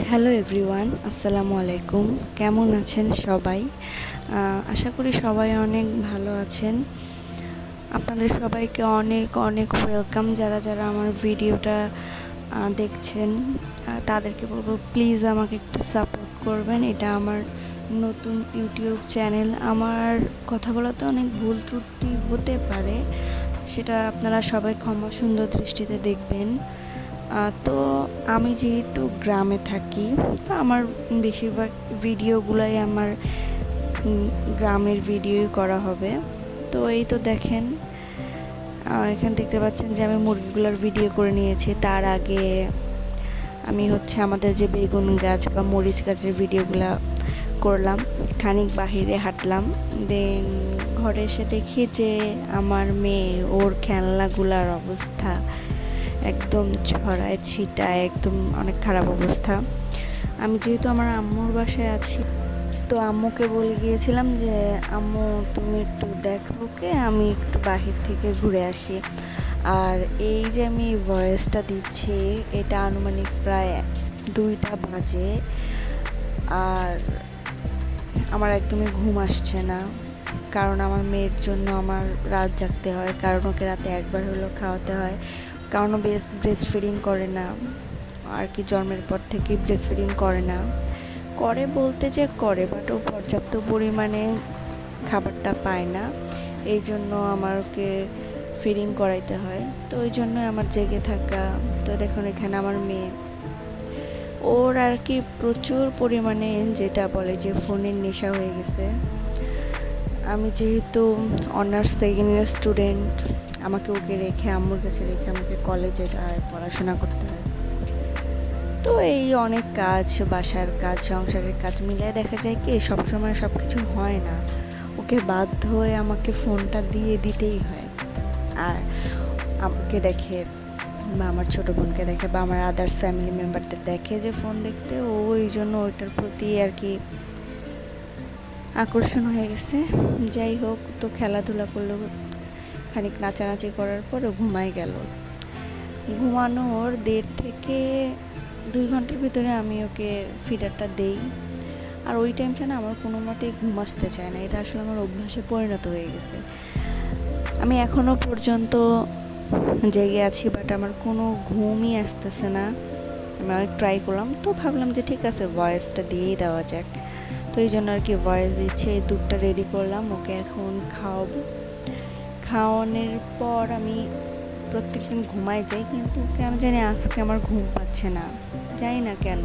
Hello everyone, আসসালামু আলাইকুম। কেমন আছেন সবাই? আশা করি সবাই অনেক ভালো আছেন। আপনাদের সবাইকে অনেক অনেক ওয়েলকাম। যারা যারা আমার ভিডিওটা দেখছেন তাদেরকে বলবো প্লিজ আমাকে একটু সাপোর্ট করবেন। এটা আমার নতুন ইউটিউব চ্যানেল। আমার কথা বলাতে অনেক ভুল ত্রুটি হতে পারে, সেটা আপনারা সবাই ক্ষমা সুন্দর দৃষ্টিতে দেখবেন। তো আমি যেহেতু গ্রামে থাকি, তো আমার বেশিরভাগ ভিডিওগুলাই আমার গ্রামের ভিডিওই করা হবে। তো এই তো দেখেন, এখানে দেখতে পাচ্ছেন যে আমি মুরগিগুলোর ভিডিও করে নিয়েছি। তার আগে আমি আমাদের যে বেগুন গাছ বা মরিচ গাছের ভিডিওগুলা করলাম। খানিক বাহিরে হাঁটলাম, দেন ঘরে এসে দেখি যে আমার মেয়ে ওর খেলনাগুলার অবস্থা একদম ছড়ায় ছিটায়, একদম অনেক খারাপ অবস্থা। আমি যেহেতু আমার আম্মুর বাসায় আছি, তো আম্মুকে বলে গিয়েছিলাম যে আম্মু তুমি একটু দেখো ওকে, আমি একটু বাহির থেকে ঘুরে আসি। আর এই যে আমি ভয়েসটা দিচ্ছি, এটা আনুমানিক প্রায় 2টা বাজে, আর আমার একদমই ঘুম আসছে না। কারণ আমার মেয়ের জন্য আমার রাত জাগতে হয়, কারণ ওকে রাতে একবার হলেও খাওয়াতে হয়, কারণ ও ব্রেস্ট ফিডিং করে না আর কি। জন্মের পর থেকেই ব্রেস্ট ফিডিং করে না, করে বলতে যে করে, বাট ও পর্যাপ্ত পরিমাণে খাবারটা পায় না। এই জন্য আমার ওকে ফিডিং করাইতে হয়, তো ওই জন্য আমার জেগে থাকা। তো দেখুন এখানে আমার মেয়ে, ওর আর কি প্রচুর পরিমাণে যেটা বলে যে ফোনের নেশা হয়ে গেছে। আমি যেহেতু অনার্স সেকেন্ড ইয়ার স্টুডেন্ট, আমাকে ওকে রেখে আম্মুর কাছে রেখে আমাকে কলেজে যায়, পড়াশোনা করতে হয়। তো এই অনেক কাজ, বাসার কাজ, সংসারের কাজ মিলিয়ে দেখা যায় কি সবসময় সব কিছু হয় না। ওকে বাধ্য হয়ে আমাকে ফোনটা দিয়ে দিতেই হয়। আর আমাকে দেখে বা আমার ছোট বোনকে দেখে বা আমার আদার্স ফ্যামিলি মেম্বারদের দেখে যে ফোন দেখতে, ও এই জন্য ওইটার প্রতি আর কি আকর্ষণ হয়ে গেছে। যাই হোক, তো খেলাধুলা করলো, খানিক নাচানাচি করার পর ও ঘুমায় গেল। ঘুমানোর 1.5 থেকে 2 ঘন্টার ভিতরে আমি ওকে ফিডারটা দেই। আর ওই টাইমটা না আমার কোনো মতেই ঘুম আসতে চায় না, এটা আসলে আমার অভ্যাসে পরিণত হয়ে গেছে। আমি এখনো পর্যন্ত জেগে আছি, বাট আমার কোনো ঘুমই আসতেছে না। আমি অনেক ট্রাই করলাম, তো ভাবলাম যে ঠিক আছে ভয়েসটা দিয়েই দেওয়া যাক। তো এই জন্য আর কি ভয়েস দিচ্ছে। এই দুধটা রেডি করলাম, ওকে এখন খাওয়াবো। খাওয়ানোর পর আমি প্রত্যেকদিন ঘুমাই যাই, কিন্তু কেন জানি আজকে আমার ঘুম পাচ্ছে না, জানি না কেন।